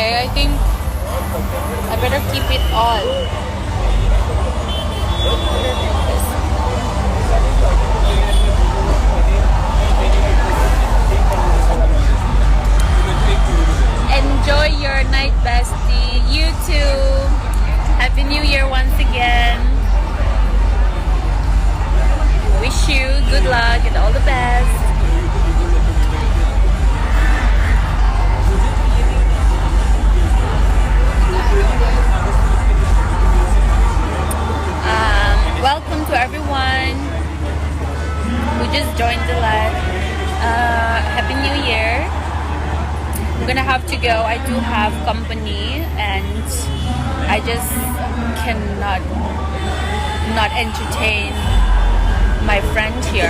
okay. I think I better keep it all. Enjoy your night, bestie. You too. Happy New Year once again. Wish you good luck and all the best. Welcome to everyone who just joined the live. Happy New Year. I'm gonna have to go. I do have company and I just cannot not entertain my friend here.